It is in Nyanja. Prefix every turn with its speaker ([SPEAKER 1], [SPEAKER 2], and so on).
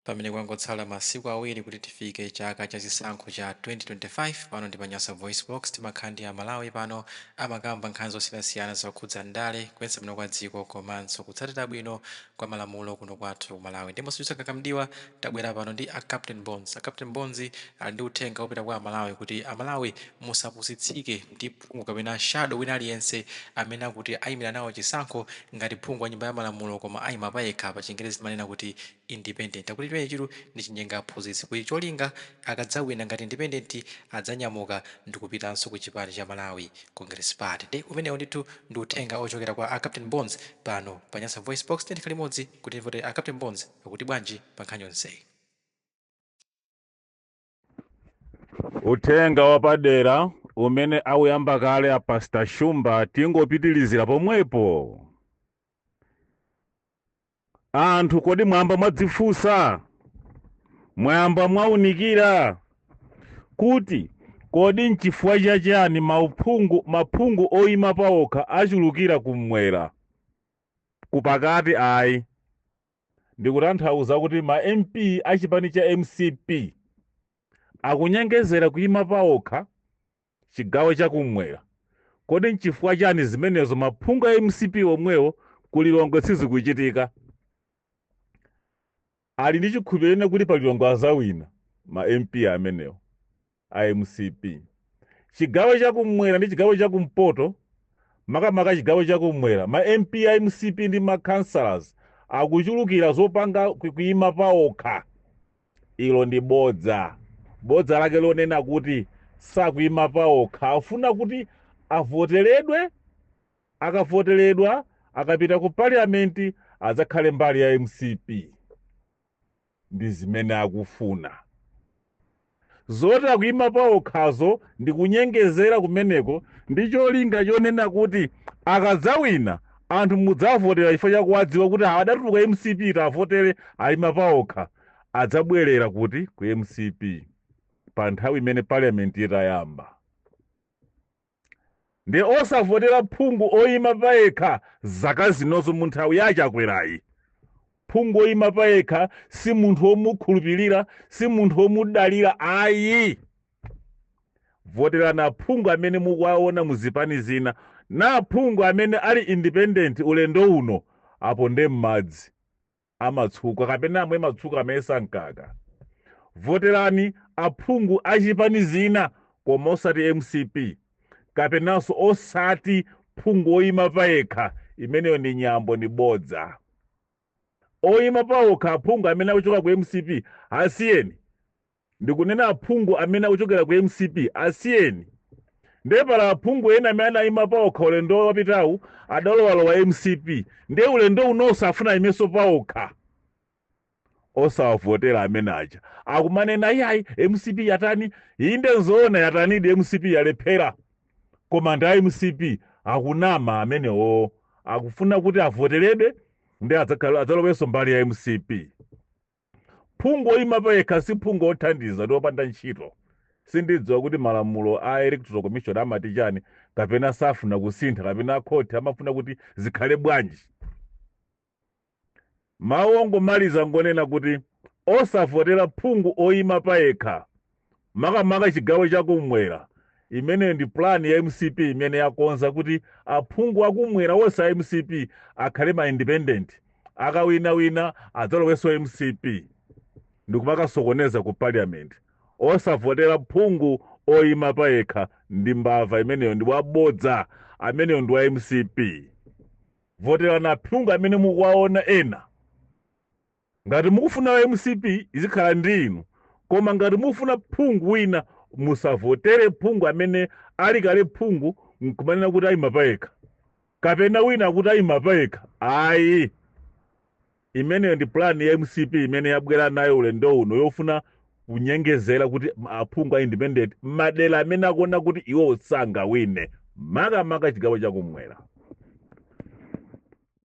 [SPEAKER 1] pamene kwangotsala masiku awiri kuti tifike chaka cha zisankho cha 2025 pano ndi Panyasa Voice Box timakhala ndi Amalawi pano amakamba nkhani zosiyanasiyana zokhudza ndale kuyesa bwino kwa dziko komanso kutsatira bwino kwa malamulo kuno kwathu ku Malawi. Ndipo sititha kakamdiwa tabwera pano ndi a Captain Bonds. A Captain Bonds ali ndi uthenga wopita kwa Amalawi kuti Amalawi musapusitsike ndi phungu kapena shadow wina aliyense amene akuti ayimira nawo chisankho ngati phungu wa nyumba ya malamulo koma ayima payekha pa Chingerezi timanena kuti independent. Akuti pene chitu ndi chinyenga aphunzitsi kuti cholinga akadzawina ngati independent adzanyamuka ndi kupitanso ku chipani cha Malawi Congress Party. Ndi umenewo ndithu ndi uthenga ochokera kwa a Captain Bonds pano Panyasa Voice Box tendikha limodzi kuti vote a Captain Bonds akuti bwanji pa nkhani yonseyi.
[SPEAKER 2] Uthenga wapadera umene awuyamba kale a Pastor Shumba tingopitilizira pomwepo. Anthu kodi mwamba mwadzifunsa, mwamba mwaunikira kuti kodi nchifukwa chachani maphungu oyima pawokha achulukira kumwera kupakati ayi. Ndikutanthauza kuti ma MP achipani cha MCP akunyengezera kuyima pawokha chigawo chakumwera. Kodi nchifukwa chani zimenezo maphungu a MCP omwewo kulilongwe sizikuchitika? Ali ndi chikhulupiriro kuti palilongwe azawina ma MP amenewo a MCP. Chigawo chakumwera ndi chigawo chakumpoto makamaka chigawo chakumwera ma MP a MCP ndi ma councillors akuchulukira zopanga kuyima pawokha. Ilo ndi bodza. Bodza lake lonena kuti sakuyima pawokha, afuna kuti avoteredwe, akavoteredwa akapita ku parliament adzakhale mbali ya MCP. Ndi zimene akufuna. Zoti akuyima pawokhazo ndi kunyengezera kumeneko ndi cholinga chonena kuti akadzawina anthu mudzavotera chifukwa chakuwadziwa kuti adatuluka MCP tavotere ayima pawokha adzabwerera kuti ku MCP pa nthawi imene parliament itayamba. Ndi osavotera phungu oyima payekha zaka zinozo mu nthawi yache akwerayi. Phungu oyima payekha si munthu womukhulupirira, si munthu womudalira ayi. Votera na phungu amene mukuwaona muzipani zina, na phungu amene ali independent ulendo uno apo nde m'madzi amatsuka kapena amwe matsuka amesa mkaka. Voterani aphungu achipani zina koma osati MCP kapenanso osati phungu oyima payekha, imeneyo ndi nyambo ndi bodza. Oyima pawokha aphungu amene akuchoka ku MCP asiyeni. Ndikunena aphungu amene akuchokera ku MCP asiyeni. Ndiye pala aphungu ena amene ayima pawokha ulendo wapitawu adalowalowa MCP. Ndiye ulendo unonso afuna imeso pawokha. Osawavotera amene aja. Akumanena yayi MCP yatani, inde nzoona yatanidi MCP yalephera. Koma nda MCP akunama amenewo. Akufuna kuti avoteredwe ndi adzalowenso mbali ya MCP. Phungu oyima payekha si phungu othandiza ndi opanda ntchito. Sindidziwa kuti malamulo a Electoral Commission amati chani kapena safuna kusintha kapena khoti amafuna kuti zikhale bwanji. Mawu ongomaliza ngonena kuti osavotera phungu oyima payekha makamaka chigawo chakumwera. Imene ndi plan ya MCP imene yakonza kuti aphungu akumwera osa MCP akhale ma independent. Akawina adzalowenso MCP. Ndikumakasokoneza ku parliament. Osavotera phungu oyima payekha ndi mbava imeneyo ndi wabodza, ameneyo ndi wa MCP. Votera na phungu amene mukuwaona ena. Ngati mukufuna wa MCP izikhala ndi inu, koma ngati mukufuna phungu wina musavotere phungu amene ali kale phungu nkumanena kuti ayima payekha kapena wina kuti ayima payekha ayi. Imeneyo ndi plan ya MCP imene yabwera nayo ulendo uno yofuna kunyengezera kuti aphungu a independent madera amene akuona kuti iwo sangawine makamaka chigawo chakumwera.